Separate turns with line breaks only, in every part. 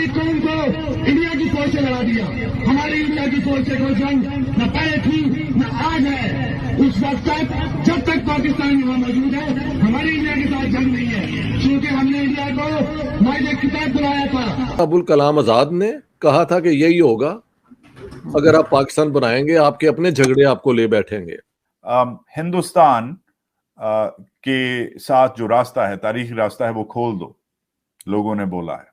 ہماری قوم کو انڈیا کی فوج سے لڑا دیا. ہماری انڈیا کی فوج سے کوئی جنگ نہ پہلے تھی نہ آج ہے. اس وقت تک جب تک پاکستان یہاں موجود ہے ہماری انڈیا کے ساتھ جنگ نہیں ہے, کیونکہ ہم نے انڈیا کو مائد کتاب بلایا تھا.
ابوالکلام آزاد نے کہا تھا کہ یہی ہوگا اگر آپ پاکستان بنائیں گے, آپ کے اپنے جھگڑے آپ کو لے بیٹھیں گے.
ہندوستان کے ساتھ جو راستہ ہے, تاریخی راستہ ہے, وہ کھول دو, لوگوں نے بولا ہے.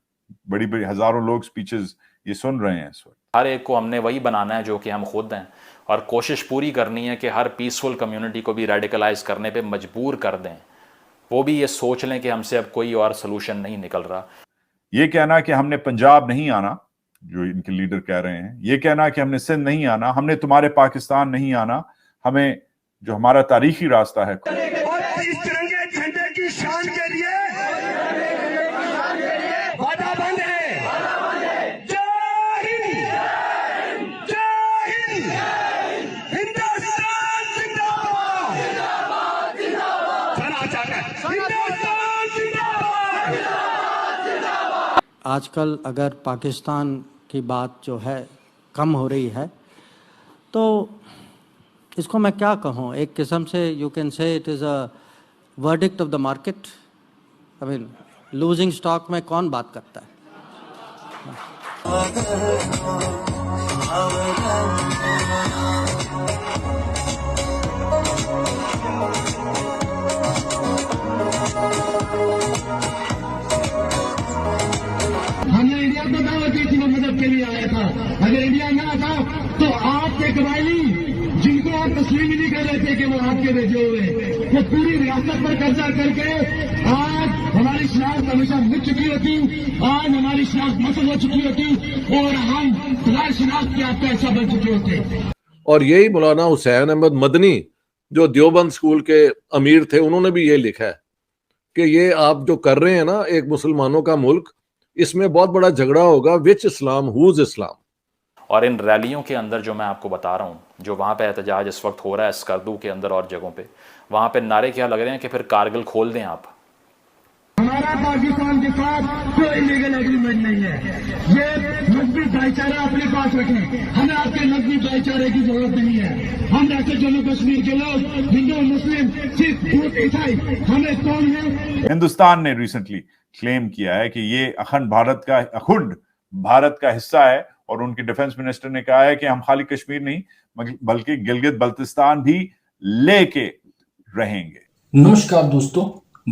بڑی بڑی ہزاروں لوگ سپیچز یہ سن رہے ہیں اس وقت.
ہر ایک کو ہم نے وہی بنانا ہے جو کہ ہم خود ہیں, اور کوشش پوری کرنی ہے کہ ہر پیسفل کمیونٹی کو بھی ریڈیکلائز کرنے پہ مجبور کر دیں. وہ بھی یہ سوچ لیں کہ ہم سے اب کوئی اور سلوشن نہیں نکل رہا.
یہ کہنا کہ ہم نے پنجاب نہیں آنا, جو ان کے لیڈر کہہ رہے ہیں, یہ کہنا کہ ہم نے سندھ نہیں آنا, ہم نے تمہارے پاکستان نہیں آنا, ہمیں جو ہمارا تاریخی راستہ ہے.
اور اس ترنگے جھنڈے کی شان کے لیے وعدہ بند ہے. جے ہند, جے ہند, ہندوستان زندہ باد, سنا چاہتا ہے ہندوستان زندہ باد.
آج کل اگر پاکستان کی بات جو ہے کم ہو رہی ہے تو اس کو میں کیا کہوں, ایک قسم سے you can say it is a verdict of the market. I mean losing stock میں کون بات کرتا ہے.
ہم نے انڈیا کو دعوت دی تھی, وہ مدد کے لیے آیا تھا. اگر انڈیا نہ آتا تو آپ کے قبائلی جن کو آپ تسلیم ہی نہیں کر رہے تھے کہ وہ آپ کے بھیجے ہوئے, وہ پوری ریاست پر قبضہ کر کے آج ہماری شناخت ہمیشہ مٹ چکی ہوتی, آج ہماری شناخت مسل ہو چکی ہوتی اور ہم بغیر شناخت کے آپ کا حصہ بن چکے ہوتے.
اور یہی مولانا حسین احمد مدنی جو دیوبند اسکول کے امیر تھے, انہوں نے بھی یہ لکھا ہے کہ یہ آپ جو کر رہے ہیں نا, ایک مسلمانوں کا ملک, اس میں بہت بڑا جھگڑا ہوگا, وچ اسلام ہوز اسلام.
اور ان ریلیوں کے اندر جو میں آپ کو بتا رہا ہوں, جو وہاں پہ احتجاج اس وقت ہو رہا ہے اسکردو کے اندر اور جگہوں پہ, وہاں پہ نعرے کیا لگ رہے ہیں کہ پھر کارگل کھول دیں آپ.
ہمارا پاکستان کے ساتھ کوئی لیگل ایگریمنٹ نہیں ہے. یہ مذہبی بھائی چارہ اپنے پاس رکھیں, ہمیں آپ کے مذہبی بھائی چارے کی ضرورت نہیں ہے. ہم جیسے جموں کشمیر کے لوگ, ہندو مسلم سکھ بدھ عیسائی, ہمیں کون ہے.
ہندوستان نے ریسنٹلی کلیم کیا ہے کہ یہ اکھنڈ بھارت کا حصہ ہے, اور ان کے ڈیفنس منسٹر نے کہا ہے کہ ہم خالی کشمیر نہیں بلکہ گلگت بلتستان بھی لے کے رہیں گے.
نمسکار دوستو,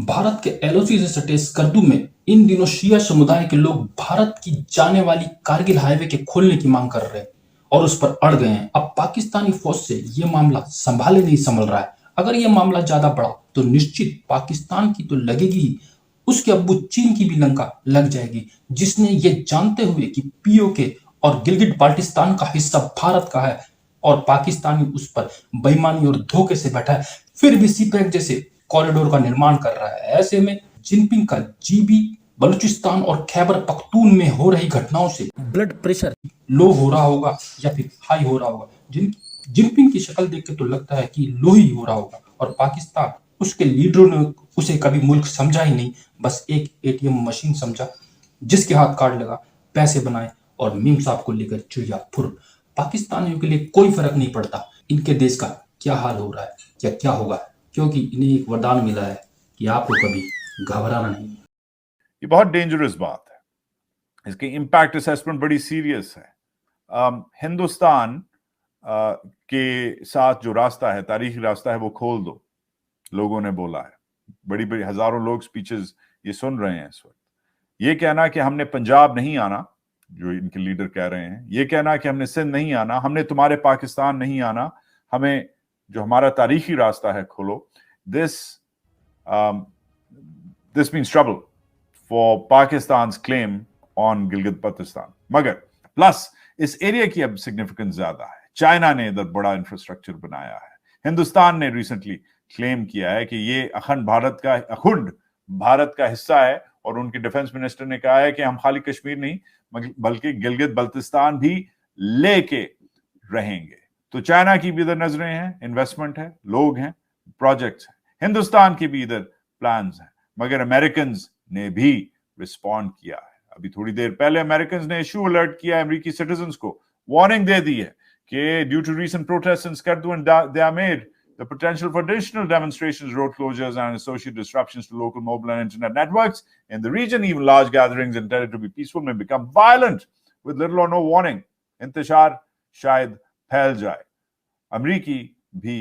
بھارت کے ایل او سی سے سٹے اسکردو میں ان دنوں شیعہ سمودائے کے لوگ بھارت کی جانے والی کارگل ہائی وے کے کھولنے کی مانگ کر رہے ہیں اور اس پر اڑ گئے ہیں. اب پاکستانی فوج سے یہ معاملہ سنبھالے نہیں سنبھل رہا ہے. اگر یہ معاملہ زیادہ بڑا تو نشچت پاکستان کی تو لگے گی, اس کے ابو چین کی بھی لنکا لگ جائے گی, جس نے یہ جانتے ہوئے کہ پی او کے اور گلگت بالٹستان کا حصہ بھارت کا ہے اور پاکستانی اس پر بےایمانی اور دھوکے سے بیٹھا ہے, پھر بھی سی پیک جیسے کوریڈور کا نرمان کر رہا ہے. ایسے میں جن پنگ کا جی بی بلوچستان اور خیبر پختون میں ہو رہی گھٹناؤں سے بلڈ پریشر لو ہو رہا ہوگا یا پھر ہائی ہو رہا ہوگا. جن پنگ کی شکل دیکھ کے تو لگتا ہے کہ لو ہی ہو رہا ہوگا, اور پاکستان اس کے لیڈروں نے اسے کبھی ملک سمجھا ہی نہیں, بس ایک اے ٹی ایم مشین سمجھا جس کے ہاتھ کارڈ لگا, پیسے بنائے اور میم صاحب کو لے کر چڑیا پھر. پاکستانیوں کے لیے کوئی فرق نہیں پڑتا ان کے دیش کا کیا حال ہو رہا ہے یا کیا ہوگا, کیونکہ انہیں ایک وردان ملا ہے کہ آپ کو کبھی گھبرانا نہیں.
یہ بہت ڈینجرس بات ہے, اس کی امپیکٹ اسیسمنٹ بڑی سیریس ہے. ہندوستان کے ساتھ جو راستہ ہے, تاریخی راستہ ہے, وہ کھول دو, لوگوں نے بولا ہے. بڑی بڑی ہزاروں لوگ سپیچز یہ سن رہے ہیں اس وقت. یہ کہنا کہ ہم نے پنجاب نہیں آنا, جو ان کے لیڈر کہہ رہے ہیں, یہ کہنا کہ ہم نے سندھ نہیں آنا, ہم نے تمہارے پاکستان نہیں آنا, ہمیں جو ہمارا تاریخی راستہ ہے کھولو. This means trouble for Pakistan's claim on Gilgit Baltistan. مگر پلس اس ایریا کی اب سگنیفیکنس زیادہ ہے. چائنا نے ادھر بڑا انفراسٹرکچر بنایا ہے. ہندوستان نے ریسنٹلی کلیم کیا ہے کہ یہ اکھنڈ بھارت کا حصہ ہے, اور ان کے ڈیفنس منسٹر نے کہا ہے کہ ہم خالی کشمیر نہیں بلکہ گلگت بلتستان بھی لے کے رہیں گے. تو چائنا کی بھی ادھر نظریں ہیں, انویسٹمنٹ ہے, لوگ ہیں, پروجیکٹس ہیں. ہندوستان کی بھی ادھر پلانز ہیں, مگر امریکنز نے بھی رسپونڈ کیا ہے. ابھی تھوڑی دیر پہلے امریکنز نے ایشو الرٹ کیا امریکی سٹیزنز کو, وارننگ دے دی ہے کہ due to recent protest in Skardu and Diamer the potential for additional demonstrations, road closures, and associated disruptions to local mobile and internet networks in the region. Even large gatherings intended to be peaceful may become violent with little or no warning. Intishar shayad phail jaye. امریکی بھی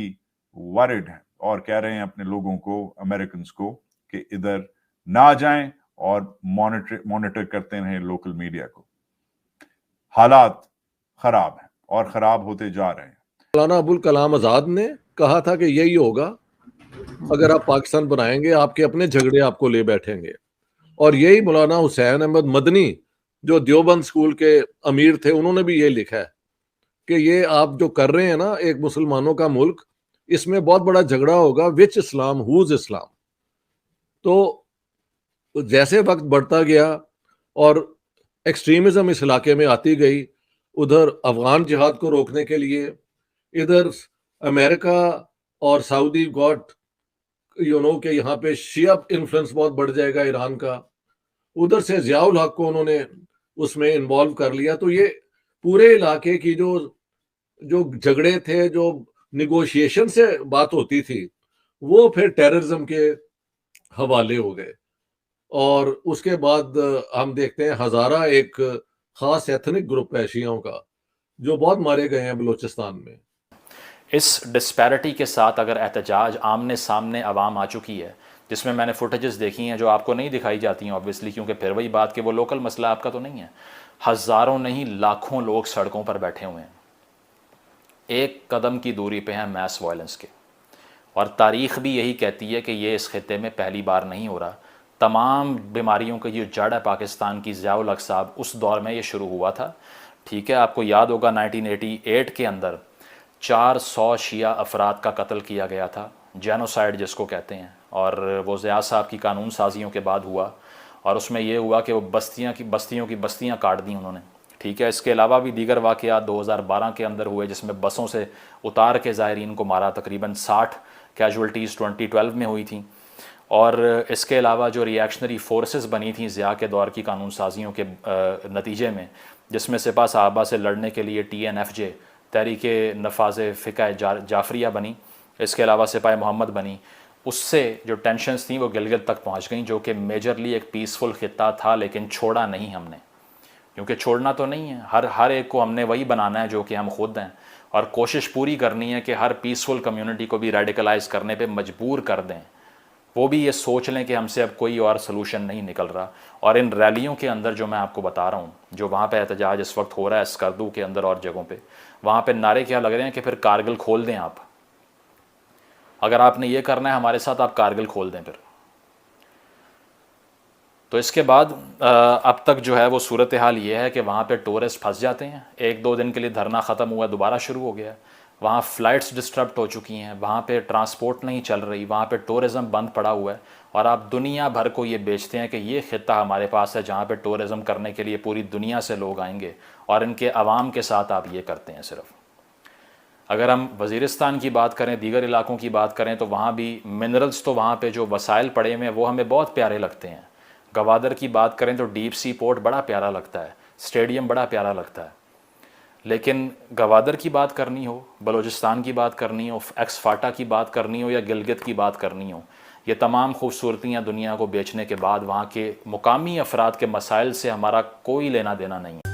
worried ہیں اور کہہ رہے ہیں اپنے لوگوں کو, امریکنز کو, کہ ادھر نہ جائیں اور مانیٹر کرتے رہیں لوکل میڈیا کو. حالات خراب ہیں اور خراب ہوتے جا رہے ہیں.
مولانا ابوالکلام آزاد نے کہا تھا کہ یہی ہوگا اگر آپ پاکستان بنائیں گے, آپ کے اپنے جھگڑے آپ کو لے بیٹھیں گے. اور یہی مولانا حسین احمد مدنی جو دیوبند اسکول کے امیر تھے, انہوں نے بھی یہ لکھا ہے کہ یہ آپ جو کر رہے ہیں نا ایک مسلمانوں کا ملک, اس میں بہت بڑا جھگڑا ہوگا, وچ اسلام ہوز اسلام. تو جیسے وقت بڑھتا گیا اور ایکسٹریمزم اس علاقے میں آتی گئی, ادھر افغان جہاد کو روکنے کے لیے ادھر امریکہ اور سعودی گاٹ کہ یہاں پہ شیعہ انفلوئنس بہت بڑھ جائے گا ایران کا, ادھر سے ضیاء الحق کو انہوں نے اس میں انوالو کر لیا. تو یہ پورے علاقے کی جو جھگڑے تھے, جو نیگوشیشن سے بات ہوتی تھی, وہ پھر ٹیررزم کے حوالے ہو گئے. اور اس کے بعد ہم دیکھتے ہیں ہزارہ ایک خاص ایتھنک گروپ ہے شیعوں کا جو بہت مارے گئے ہیں بلوچستان میں.
اس ڈسپیرٹی کے ساتھ اگر احتجاج آمنے سامنے عوام آ چکی ہے, جس میں نے فوٹیجز دیکھی ہیں جو آپ کو نہیں دکھائی جاتی ہیں آبویسلی, کیونکہ پھر وہی بات کہ وہ لوکل مسئلہ آپ کا تو نہیں ہے. ہزاروں نہیں لاکھوں لوگ سڑکوں پر بیٹھے ہوئے ہیں, ایک قدم کی دوری پہ ہیں میس وائلنس کے. اور تاریخ بھی یہی کہتی ہے کہ یہ اس خطے میں پہلی بار نہیں ہو رہا. تمام بیماریوں کا یہ جڑ ہے پاکستان کی, ضیاء الحق صاحب اس دور میں یہ شروع ہوا تھا. ٹھیک ہے, آپ کو یاد ہوگا 1988 کے اندر 400 شیعہ افراد کا قتل کیا گیا تھا, جینوسائیڈ جس کو کہتے ہیں, اور وہ ضیاء صاحب کی قانون سازیوں کے بعد ہوا. اور اس میں یہ ہوا کہ وہ بستیوں کی بستیاں کاٹ دیں انہوں نے. ٹھیک ہے, اس کے علاوہ بھی دیگر واقعات 2012 کے اندر ہوئے جس میں بسوں سے اتار کے زائرین کو مارا, تقریباً 60 کیجولٹیز 2012 میں ہوئی تھیں. اور اس کے علاوہ جو ریئیکشنری فورسز بنی تھیں ضیاء کے دور کی قانون سازیوں کے نتیجے میں, جس میں سپہ صحابہ سے لڑنے کے لیے TNFJ تحریک نفاذ فقہ جعفریہ بنی, اس کے علاوہ سپاہ محمد بنی. اس سے جو ٹینشنز تھیں وہ گلگت تک پہنچ گئیں, جو کہ میجرلی ایک پیسفل خطہ تھا, لیکن چھوڑا نہیں ہم نے, کیونکہ چھوڑنا تو نہیں ہے. ہر ایک کو ہم نے وہی بنانا ہے جو کہ ہم خود ہیں, اور کوشش پوری کرنی ہے کہ ہر پیسفل کمیونٹی کو بھی ریڈیکلائز کرنے پہ مجبور کر دیں. وہ بھی یہ سوچ لیں کہ ہم سے اب کوئی اور سلوشن نہیں نکل رہا. اور ان ریلیوں کے اندر جو میں آپ کو بتا رہا ہوں, جو وہاں پہ احتجاج اس وقت ہو رہا ہے اسکردو کے اندر اور جگہوں پہ, وہاں پہ نعرے کیا لگ رہے ہیں کہ پھر کارگل کھول دیں. آپ اگر آپ نے یہ کرنا ہے ہمارے ساتھ, آپ کارگل کھول دیں پھر. تو اس کے بعد اب تک جو ہے وہ صورتحال یہ ہے کہ وہاں پہ ٹورسٹ پھنس جاتے ہیں. 1-2 دن کے لیے دھرنا ختم ہوا, دوبارہ شروع ہو گیا. وہاں فلائٹس ڈسٹرپٹ ہو چکی ہیں, وہاں پہ ٹرانسپورٹ نہیں چل رہی, وہاں پہ ٹورزم بند پڑا ہوا ہے. اور آپ دنیا بھر کو یہ بیچتے ہیں کہ یہ خطہ ہمارے پاس ہے جہاں پہ ٹورزم کرنے کے لیے پوری دنیا سے لوگ آئیں گے, اور ان کے عوام کے ساتھ آپ یہ کرتے ہیں صرف. اگر ہم وزیرستان کی بات کریں, دیگر علاقوں کی بات کریں, تو وہاں بھی منرلز تو وہاں پہ جو وسائل پڑے ہوئے ہیں وہ ہمیں بہت پیارے لگتے ہیں. گوادر کی بات کریں تو ڈیپ سی پورٹ بڑا پیارا لگتا ہے, اسٹیڈیم بڑا پیارا لگتا ہے. لیکن گوادر کی بات کرنی ہو, بلوچستان کی بات کرنی ہو, ایکس فاٹا کی بات کرنی ہو, یا گلگت کی بات کرنی ہو, یہ تمام خوبصورتیاں دنیا کو بیچنے کے بعد وہاں کے مقامی افراد کے مسائل سے ہمارا کوئی لینا دینا نہیں ہے.